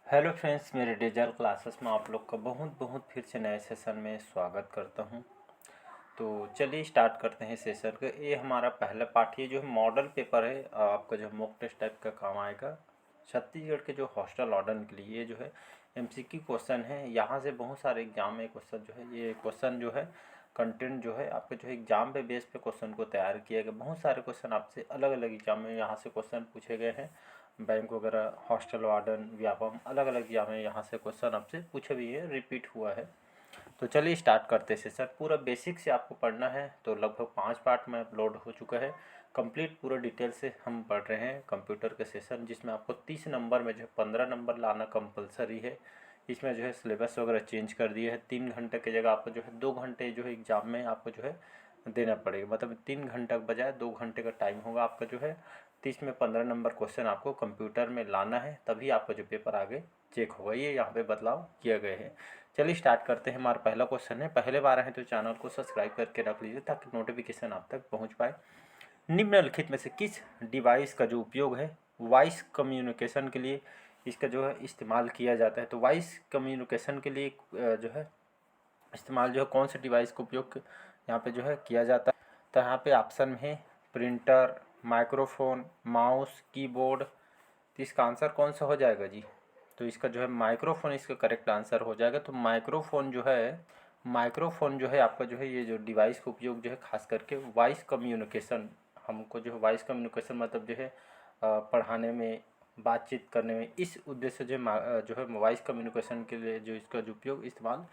Hello friends, मेरे digital classes में आप लोग का बहुत बहुत फिर से नए सेशन में स्वागत करता हूं। तो चलिए स्टार्ट करते हैं सेशन का। ये हमारा पहला पार्ट, ये जो है मॉडल पेपर है, आपका जो मॉक टेस्ट टाइप का काम आएगा छत्तीसगढ़ के जो हॉस्टल वार्डन के लिए। ये जो है एमसीक्यू क्वेश्चन है। यहाँ से बहुत सारे एग्जाम में क्वेश्चन जो है, ये क्वेश्चन जो है कंटेंट जो है आपके जो है एग्जाम पे बेस पे क्वेश्चन को तैयार किया गया। बहुत सारे क्वेश्चन आपसे अलग अलग एग्जाम में यहाँ से क्वेश्चन पूछे गए हैं। बैंक वगैरह, हॉस्टल वार्डन, व्यापम, अलग अलग एग्जाम में यहाँ से क्वेश्चन आपसे पूछे भी है, रिपीट हुआ है। तो चलिए स्टार्ट करते हैं सेशन। पूरा बेसिक से आपको पढ़ना है। तो लगभग 5 पार्ट में अपलोड हो चुका है। कंप्लीट पूरा डिटेल से हम पढ़ रहे हैं कंप्यूटर के सेशन, जिसमें आपको 30 नंबर में जो है 15 नंबर लाना कंपलसरी है। इसमें जो है सिलेबस वगैरह चेंज कर दिए है। 3 घंटे की जगह आपको जो है 2 घंटे जो है एग्ज़ाम में आपको जो है देना पड़ेगा। मतलब 3 घंटे के बजाय 2 घंटे का टाइम होगा आपका जो है। 30 में 15 नंबर क्वेश्चन आपको कंप्यूटर में लाना है, तभी आपका जो पेपर आगे चेक होगा। ये यहाँ पे बदलाव किए गए हैं। चलिए स्टार्ट करते हैं। हमारा पहला क्वेश्चन है, पहले बार आए तो चैनल को सब्सक्राइब करके रख लीजिए ताकि नोटिफिकेशन आप तक पहुँच पाए। निम्नलिखित में से किस डिवाइस का जो उपयोग है वॉइस कम्युनिकेशन के लिए इसका जो है इस्तेमाल किया जाता है? तो वॉइस कम्युनिकेशन के लिए जो है इस्तेमाल जो है कौन से डिवाइस का उपयोग यहाँ पे जो है किया जाता है? तो यहाँ पे ऑप्शन है प्रिंटर, माइक्रोफोन, माउस, कीबोर्ड। तो इसका आंसर कौन सा हो जाएगा जी? तो इसका जो है माइक्रोफोन इसका करेक्ट आंसर हो जाएगा। तो माइक्रोफोन जो है आपका जो है ये जो डिवाइस का उपयोग जो है खास करके वॉइस कम्युनिकेशन, हमको जो है वॉइस कम्युनिकेशन मतलब जो है पढ़ाने में, बातचीत करने में, इस उद्देश्य से जो है वॉइस कम्युनिकेशन के लिए जो इसका जो उपयोग इस्तेमाल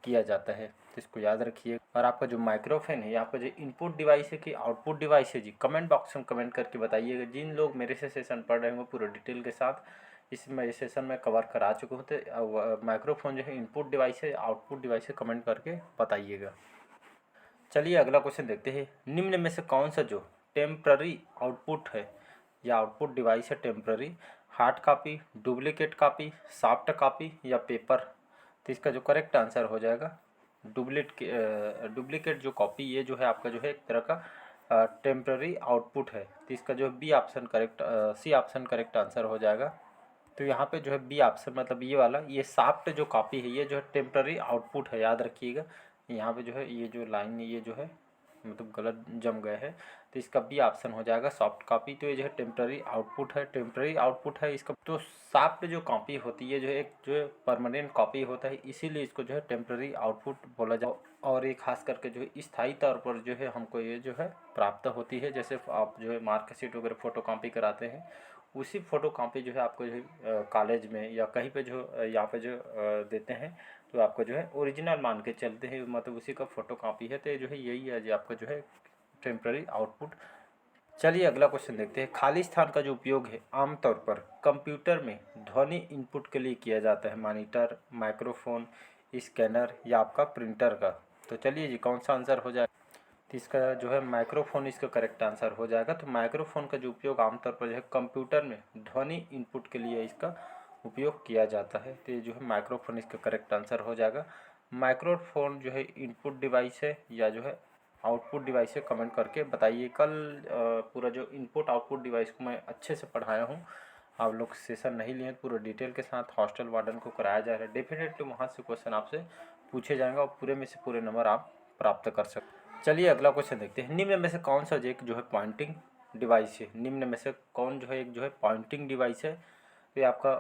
किया जाता है। तो इसको याद रखिए। और आपका जो माइक्रोफोन है, आपका जो इनपुट डिवाइस है कि आउटपुट डिवाइस है जी, कमेंट बॉक्स में कमेंट करके बताइएगा। जिन लोग मेरे से सेशन पढ़ रहे होंगे पूरे डिटेल के साथ इसमें सेशन में कवर करा चुके हूँ। तो माइक्रोफोन जो है इनपुट डिवाइस है, आउटपुट डिवाइस है, कमेंट करके बताइएगा। चलिए अगला क्वेश्चन देखते हैं। निम्न में से कौन सा जो टेम्प्ररी आउटपुट है या आउटपुट डिवाइस है temporary? Hard copy, duplicate copy, soft copy या पेपर? तो इसका जो करेक्ट आंसर हो जाएगा डुप्लीकेट जो कॉपी, ये जो है आपका जो है एक तरह का टेम्प्ररी आउटपुट है। तो इसका जो है सी ऑप्शन करेक्ट आंसर हो जाएगा। तो यहाँ पे जो है बी ऑप्शन मतलब ये वाला, ये सॉफ्ट जो कॉपी है ये जो है टेम्प्ररी आउटपुट है, याद रखिएगा। यहाँ पे जो है ये जो लाइन है ये जो है मतलब गलत जम गए हैं। तो इसका बी ऑप्शन हो जाएगा सॉफ्ट कॉपी। तो ये जो है टेम्प्ररी आउटपुट है, टेम्प्ररी आउटपुट है इसका। तो सॉफ्ट जो कॉपी होती है जो है एक जो है परमानेंट कॉपी होता है, इसीलिए इसको जो है टेम्प्ररी आउटपुट बोला जाए। और ये खास करके जो है स्थायी तौर पर जो है हमको ये जो है प्राप्त होती है। जैसे आप जो है मार्कशीट वगैरह फ़ोटो कॉपी कराते हैं, उसी फ़ोटो कॉपी जो है आपको जो है कॉलेज में या कहीं पे जो यहाँ पे जो देते हैं, तो आपको जो है ओरिजिनल मान के चलते हैं, मतलब उसी का फ़ोटो कॉपी है। तो ये जो है यही है जो आपका जो है टेम्प्ररी आउटपुट। चलिए अगला क्वेश्चन देखते हैं। खाली स्थान का जो उपयोग है आमतौर पर कंप्यूटर में ध्वनि इनपुट के लिए किया जाता है? मॉनिटर, माइक्रोफोन, स्कैनर या आपका प्रिंटर का? तो चलिए जी कौन सा आंसर हो जाए? तो इसका जो है माइक्रोफोन इसका करेक्ट आंसर हो जाएगा। तो माइक्रोफोन का जो उपयोग आमतौर पर जो है कंप्यूटर में ध्वनि इनपुट के लिए इसका उपयोग किया जाता है। तो ये जो है माइक्रोफोन इसका करेक्ट आंसर हो जाएगा। माइक्रोफोन जो है इनपुट डिवाइस है या जो है आउटपुट डिवाइस है, कमेंट करके बताइए। कल पूरा जो इनपुट आउटपुट डिवाइस को मैं अच्छे से पढ़ाया हूँ। आप लोग सेशन नहीं लिए पूरा डिटेल के साथ हॉस्टल वार्डन को कराया जा रहा है। डेफिनेटली वहाँ से क्वेश्चन आपसे पूछे जाएंगे और पूरे में से पूरे नंबर आप प्राप्त कर सकते हैं। चलिए अगला क्वेश्चन देखते हैं। निम्न में से कौन सा एक जो है पॉइंटिंग डिवाइस है? निम्न में से कौन जो है एक जो है पॉइंटिंग डिवाइस है? तो ये आपका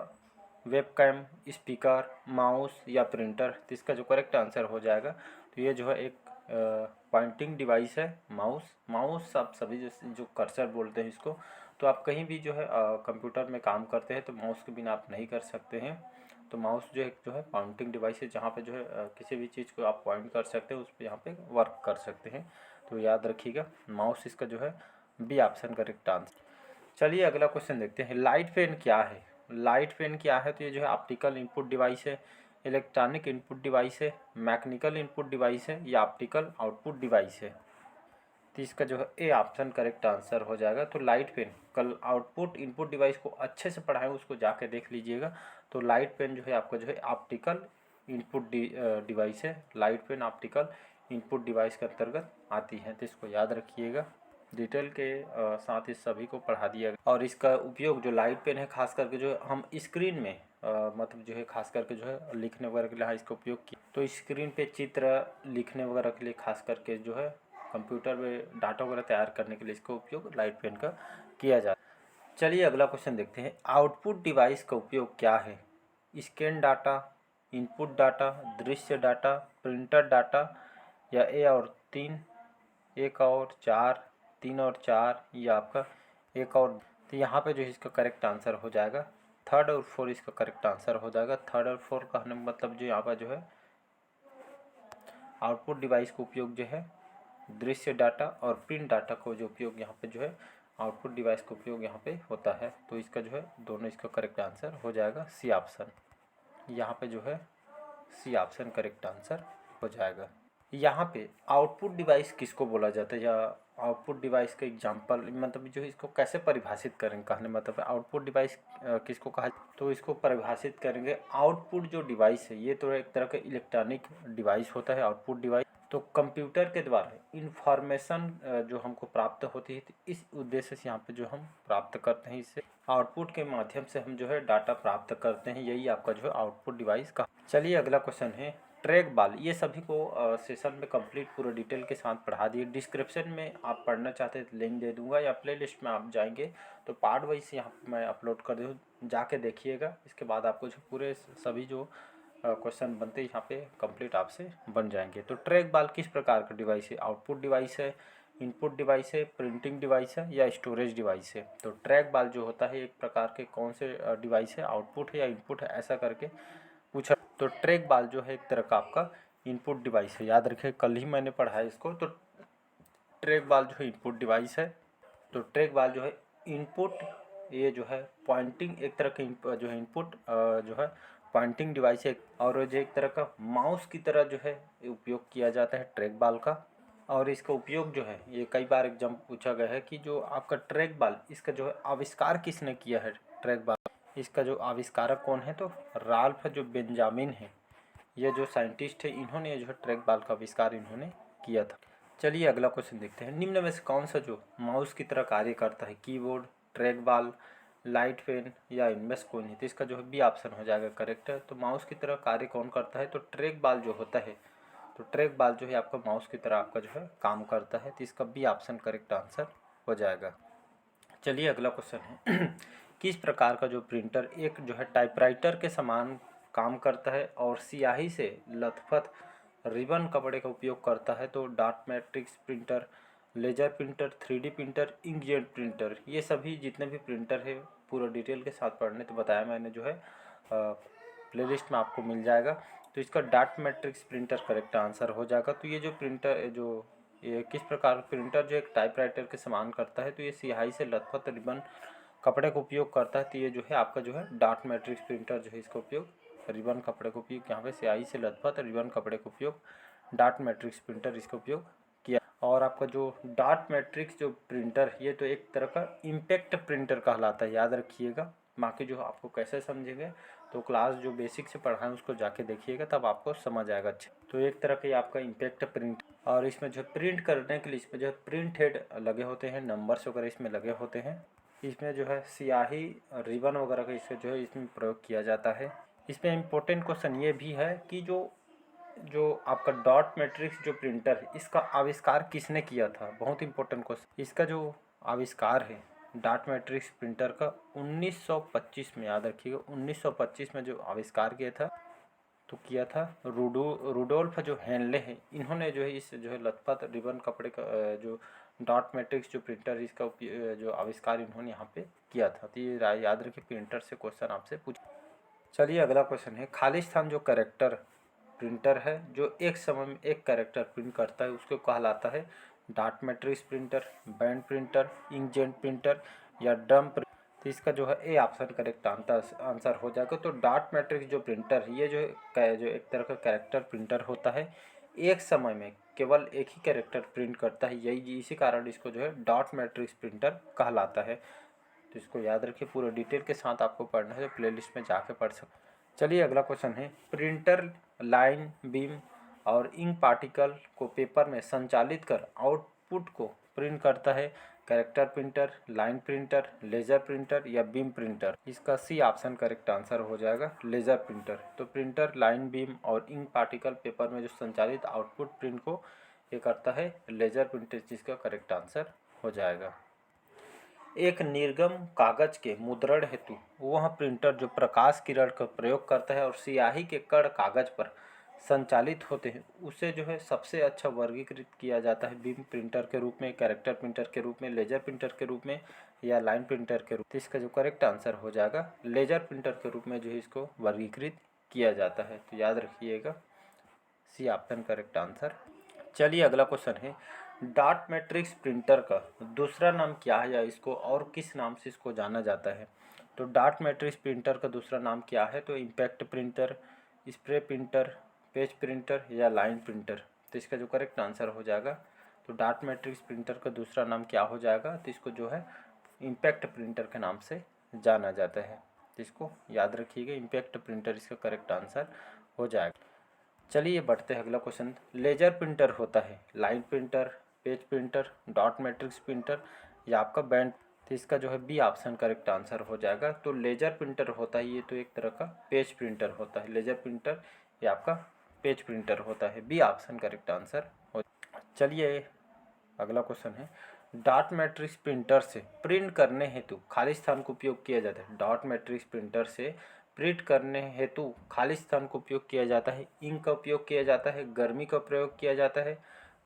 वेबकैम, स्पीकर, माउस या प्रिंटर? तो इसका जो करेक्ट आंसर हो जाएगा, तो ये जो है एक पॉइंटिंग डिवाइस है माउस आप सभी जो कर्सर बोलते हैं इसको। तो आप कहीं भी जो है कंप्यूटर में काम करते हैं तो माउस के बिना आप नहीं कर सकते हैं। तो माउस जो है पॉइंटिंग डिवाइस है, जहाँ पे जो है किसी भी चीज़ को आप पॉइंट कर सकते हैं, उस पर यहाँ पे वर्क कर सकते हैं। तो याद रखिएगा माउस इसका जो है बी ऑप्शन करेक्ट आंसर। चलिए अगला क्वेश्चन देखते हैं। लाइट पेन क्या है? लाइट पेन क्या है? तो ये जो है ऑप्टिकल इनपुट डिवाइस है, इलेक्ट्रॉनिक इनपुट डिवाइस है, मैकेनिकल इनपुट डिवाइस है या ऑप्टिकल आउटपुट डिवाइस है? तो इसका जो है ए ऑप्शन करेक्ट आंसर हो जाएगा। तो लाइट पेन, कल आउटपुट इनपुट डिवाइस को अच्छे से पढ़ाएं, उसको जाके देख लीजिएगा। तो लाइट पेन जो है आपका जो है ऑप्टिकल इनपुट डिवाइस है। Light pen optical input device के अंतर्गत आती है, तो इसको याद रखिएगा। डिटेल के साथ इस सभी को पढ़ा दिया गया। और इसका उपयोग जो लाइट पेन है खास करके जो हम स्क्रीन में मतलब जो है खास करके जो है लिखने वगैरह के लिए इसका उपयोग किया। तो स्क्रीन पे चित्र लिखने वगैरह के लिए खास करके जो है कंप्यूटर में डाटा वगैरह तैयार करने के लिए इसका उपयोग लाइट पेन का किया जाता है। चलिए अगला क्वेश्चन देखते हैं। आउटपुट डिवाइस का उपयोग क्या है? स्कैन डाटा, इनपुट डाटा, दृश्य डाटा, प्रिंटर डाटा, या ए और 3, 1 और 4, 3 और 4, या आपका 1 और। तो यहाँ पे जो है इसका करेक्ट आंसर हो जाएगा 3 और 4 इसका करेक्ट आंसर हो जाएगा। 3 और 4 कहने का मतलब जो यहाँ पर जो है आउटपुट डिवाइस का उपयोग जो है दृश्य डाटा और प्रिंट डाटा को जो उपयोग यहाँ पे जो है आउटपुट डिवाइस का उपयोग यहाँ पे होता है। तो इसका जो है दोनों इसका करेक्ट आंसर हो जाएगा सी ऑप्शन। यहाँ पे जो है सी ऑप्शन करेक्ट आंसर हो जाएगा। यहाँ पे आउटपुट डिवाइस किसको बोला जाता है, या आउटपुट डिवाइस का एग्जांपल मतलब जो है इसको कैसे परिभाषित करेंगे, कहने मतलब आउटपुट डिवाइस किसको कहा। तो इसको परिभाषित करेंगे, आउटपुट जो डिवाइस है ये तो एक तरह का इलेक्ट्रॉनिक डिवाइस होता है आउटपुट डिवाइस। तो कंप्यूटर के द्वारा इंफॉर्मेशन जो हमको प्राप्त होती है, तो इस उद्देश्य से यहाँ पे जो हम प्राप्त करते हैं, इससे आउटपुट के माध्यम से हम जो है डाटा प्राप्त करते हैं, यही आपका जो है आउटपुट डिवाइस का। चलिए अगला क्वेश्चन है ट्रैक बॉल। ये सभी को सेशन में कंप्लीट पूरा डिटेल के साथ पढ़ा दिए। डिस्क्रिप्शन में आप पढ़ना चाहते हैं तो लिंक दे दूंगा, या प्लेलिस्ट में आप जाएंगे तो पार्ट वाइज यहाँ मैं अपलोड कर दूँ, जाके देखिएगा। इसके बाद आपको जो पूरे सभी जो क्वेश्चन बनते हैं यहाँ पे कंप्लीट आपसे बन जाएंगे। तो ट्रैक बॉल किस प्रकार का डिवाइस है? आउटपुट डिवाइस है, इनपुट डिवाइस है, प्रिंटिंग डिवाइस है, या स्टोरेज डिवाइस है? तो ट्रैक बॉल जो होता है एक प्रकार के कौन से डिवाइस है, आउटपुट है या इनपुट है, ऐसा करके पूछा। तो ट्रैक बॉल जो है एक तरह का आपका इनपुट डिवाइस है, याद रखिए कल ही मैंने पढ़ा है इसको। तो ट्रैक बॉल जो है इनपुट डिवाइस है। तो ट्रैक बॉल जो है इनपुट, ये जो है पॉइंटिंग एक तरह का जो है इनपुट जो है पॉइंटिंग डिवाइस है, और जो एक तरह का माउस की तरह जो है उपयोग किया जाता है ट्रैक बॉल का। और इसका उपयोग जो है ये कई बार एग्जाम पूछा गया है कि जो आपका ट्रैक बॉल इसका जो है आविष्कार किसने किया है? ट्रैक बॉल इसका जो आविष्कारक कौन है? तो राल्फ जो बेंजामिन है, ये जो साइंटिस्ट है, इन्होंने जो है ट्रैक बॉल का आविष्कार इन्होंने किया था। चलिए अगला क्वेश्चन देखते हैं। निम्न में से कौन सा जो माउस की तरह कार्य करता है? Keyboard, trackball, light pen, या इनमें से कोई नहीं? तो इसका जो है बी ऑप्शन हो जाएगा करेक्ट है। तो माउस की तरह कार्य कौन करता है? तो ट्रैक बॉल जो होता है, तो ट्रैक बॉल जो है आपका माउस की तरह आपका जो है काम करता है। तो इसका बी ऑप्शन करेक्ट आंसर हो जाएगा। चलिए अगला क्वेश्चन है किस प्रकार का जो प्रिंटर एक जो है टाइपराइटर के समान काम करता है और स्याही से लथपथ रिबन कपड़े का उपयोग करता है? तो dot matrix printer, laser printer, 3D printer, inkjet printer, ये सभी जितने भी प्रिंटर है पूरा डिटेल के साथ पढ़ने तो बताया मैंने जो है प्लेलिस्ट में आपको मिल जाएगा। तो इसका dot matrix printer correct answer हो जाएगा। तो ये जो प्रिंटर जो ये किस प्रकार प्रिंटर जो एक टाइपराइटर के समान करता है, तो ये स्याही से लथपथ रिबन कपड़े का उपयोग करता है। तो ये जो है आपका जो है डॉट मैट्रिक्स प्रिंटर जो है इसका उपयोग रिबन कपड़े का उपयोग, यहाँ पे स्याही से लथपथ रिबन कपड़े का उपयोग डॉट मैट्रिक्स प्रिंटर इसका उपयोग किया। और आपका जो डॉट मैट्रिक्स जो प्रिंटर ये तो एक तरह का इम्पैक्ट प्रिंटर कहलाता है, याद रखिएगा। बाकी जो आपको कैसे समझेंगे तो क्लास जो बेसिक से पढ़ा है उसको जाके देखिएगा, तब आपको समझ आएगा अच्छा। तो एक तरह का आपका इम्पैक्ट प्रिंट, और इसमें जो प्रिंट करने के लिए इसमें जो प्रिंट हेड लगे होते हैं, नंबर्स वगैरह इसमें लगे होते हैं। इसमें जो है स्याही रिबन वगैरह का इससे जो है इसमें प्रयोग किया जाता है। इसमें इम्पोर्टेंट क्वेश्चन ये भी है कि जो आपका डॉट मैट्रिक्स जो प्रिंटर है इसका आविष्कार किसने किया था? बहुत इंपॉर्टेंट क्वेश्चन। इसका जो आविष्कार है डॉट मैट्रिक्स प्रिंटर का 1925 में, याद रखिएगा 1925 में जो आविष्कार किया था तो किया था रूडोल्फ जो हेनले है, इन्होंने जो है इस जो है लथपथ रिबन कपड़े का जो डॉट मैट्रिक्स जो प्रिंटर इसका जो आविष्कार इन्होंने यहाँ पे किया था। तो ये याद रखिए प्रिंटर से क्वेश्चन आपसे पूछ। चलिए अगला क्वेश्चन है खालिस्तान जो कैरेक्टर प्रिंटर है जो एक समय में एक कैरेक्टर प्रिंट करता है उसको कहलाता है dot matrix printer, band printer, inkjet printer, या ड्रम प्रिंटर? तो इसका जो है ए ऑप्शन करेक्ट आंसर हो जाएगा। तो डॉट मैट्रिक्स जो प्रिंटर है ये जो एक तरह का कैरेक्टर प्रिंटर होता है, एक समय में केवल एक ही कैरेक्टर प्रिंट करता है, यही इसी कारण इसको जो है डॉट मैट्रिक्स प्रिंटर कहलाता है। तो इसको याद रखिए, पूरा डिटेल के साथ आपको पढ़ना है तो प्लेलिस्ट में जाके पढ़ सकते। चलिए अगला क्वेश्चन है प्रिंटर लाइन बीम और इंक पार्टिकल को पेपर में संचालित कर आउटपुट को प्रिंट करता है character printer, line printer, laser printer या बीम प्रिंटर। इसका सी ऑप्शन करेक्ट आंसर हो जाएगा लेज़र प्रिंटर। तो प्रिंटर लाइन, बीम और इंक पार्टिकल पेपर में जो संचालित आउटपुट प्रिंट को ये करता है लेज़र प्रिंटर, जिसका करेक्ट आंसर हो जाएगा। एक निर्गम कागज के मुद्रण हेतु वह प्रिंटर जो प्रकाश किरण का प्रयोग करता है और स्याही के कण कागज पर संचालित होते हैं उसे जो है सबसे अच्छा वर्गीकृत किया जाता है बीम प्रिंटर के रूप में, कैरेक्टर प्रिंटर के रूप में, लेजर प्रिंटर के रूप में या लाइन प्रिंटर के रूप में। इसका जो करेक्ट आंसर हो जाएगा लेजर प्रिंटर के रूप में जो है इसको वर्गीकृत किया जाता है। तो याद रखिएगा सी ऑप्शन करेक्ट आंसर। चलिए अगला क्वेश्चन है, डॉट मैट्रिक्स प्रिंटर का दूसरा नाम क्या है या इसको और किस नाम से इसको जाना जाता है। तो डॉट मैट्रिक्स प्रिंटर का दूसरा नाम क्या है। तो impact printer, spray printer, page printer या लाइन प्रिंटर। तो इसका जो करेक्ट आंसर हो जाएगा, तो डॉट मैट्रिक्स प्रिंटर का दूसरा नाम क्या हो जाएगा। तो इसको जो है इम्पैक्ट प्रिंटर के नाम से जाना जाता है। तो इसको याद रखिएगा, इम्पैक्ट प्रिंटर इसका करेक्ट आंसर हो जाएगा। चलिए बढ़ते हैं अगला क्वेश्चन। लेजर प्रिंटर होता है line printer, page printer, dot matrix printer या आपका बैंड। तो इसका जो है बी ऑप्शन करेक्ट आंसर हो जाएगा। तो लेजर प्रिंटर होता है ये तो एक तरह का पेज प्रिंटर होता है। लेजर प्रिंटर या आपका पेज प्रिंटर होता है, बी ऑप्शन करेक्ट आंसर हो। चलिए अगला क्वेश्चन है, डॉट मैट्रिक्स प्रिंटर से प्रिंट करने हेतु खाली स्थान का उपयोग किया जाता है। डॉट मैट्रिक्स प्रिंटर से प्रिंट करने हेतु खाली स्थान का उपयोग किया जाता है, इंक का उपयोग किया जाता है, गर्मी का प्रयोग किया जाता है,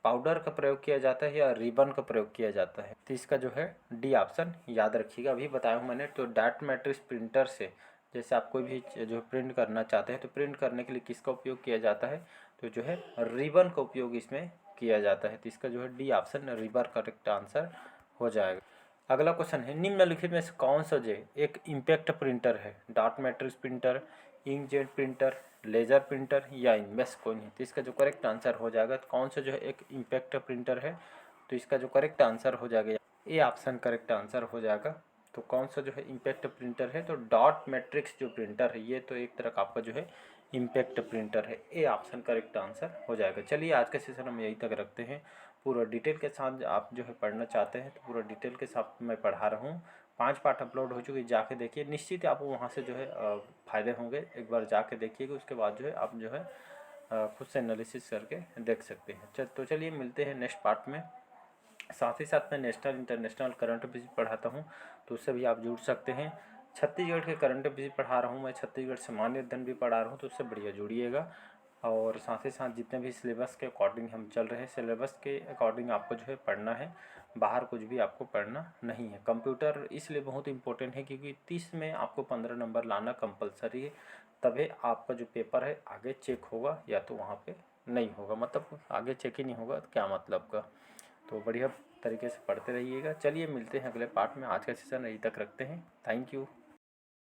पाउडर का प्रयोग किया जाता है या रिबन का प्रयोग किया जाता है। तो इसका जो है डी ऑप्शन याद रखिएगा, अभी बताया हूँ मैंने। तो डॉट मैट्रिक्स प्रिंटर से जैसे आप कोई भी जो प्रिंट करना चाहते हैं तो प्रिंट करने के लिए किसका उपयोग किया जाता है। तो जो है रिबन का उपयोग इसमें किया जाता है। तो इसका जो है D option ribbon correct answer हो जाएगा। अगला क्वेश्चन है, निम्नलिखित में से कौन सा जो एक इम्पैक्ट प्रिंटर है। Dot matrix printer, inkjet printer, laser printer या इनमें से कोई नहीं। तो इसका जो करेक्ट आंसर हो जाएगा, तो कौन सा जो है एक इम्पैक्ट प्रिंटर है। तो इसका जो करेक्ट आंसर हो जाएगा ए ऑप्शन करेक्ट आंसर हो जाएगा। तो कौन सा जो है इम्पैक्ट प्रिंटर है। तो डॉट मैट्रिक्स जो प्रिंटर है ये तो एक तरह का आपका जो है इम्पैक्ट प्रिंटर है, ए ऑप्शन करेक्ट आंसर हो जाएगा। चलिए आज का सेशन हम यहीं तक रखते हैं। पूरा डिटेल के साथ आप जो है पढ़ना चाहते हैं तो पूरा डिटेल के साथ मैं पढ़ा रहा हूँ। 5 पार्ट अपलोड हो चुकी, जाके देखिए, निश्चित आपको वहाँ से जो है फ़ायदे होंगे। एक बार जाके देखिएगा, उसके बाद जो है आप जो है खुद से एनालिसिस करके देख सकते हैं। तो चलिए मिलते हैं नेक्स्ट पार्ट में। साथ ही साथ मैं नेशनल इंटरनेशनल करंट अफेयर्स पढ़ाता हूँ, तो उससे भी आप जुड़ सकते हैं। छत्तीसगढ़ के करंट अफेयर्स पढ़ा रहा हूँ मैं, छत्तीसगढ़ सामान्य अध्ययन भी पढ़ा रहा हूँ, तो उससे बढ़िया जुड़िएगा। और साथ ही साथ जितने भी सिलेबस के अकॉर्डिंग हम चल रहे हैं, सिलेबस के अकॉर्डिंग आपको जो है पढ़ना है, बाहर कुछ भी आपको पढ़ना नहीं है। कंप्यूटर इसलिए बहुत इंपॉर्टेंट है क्योंकि 30 में आपको 15 नंबर लाना कंपलसरी है, तभी आपका जो पेपर है आगे चेक होगा, या तो वहाँ पे नहीं होगा। मतलब आगे चेक ही नहीं होगा तो क्या मतलब का। तो बढ़िया तरीके से पढ़ते रहिएगा। चलिए मिलते हैं अगले पार्ट में। आज का सेशन यहीं तक रखते हैं। Thank you.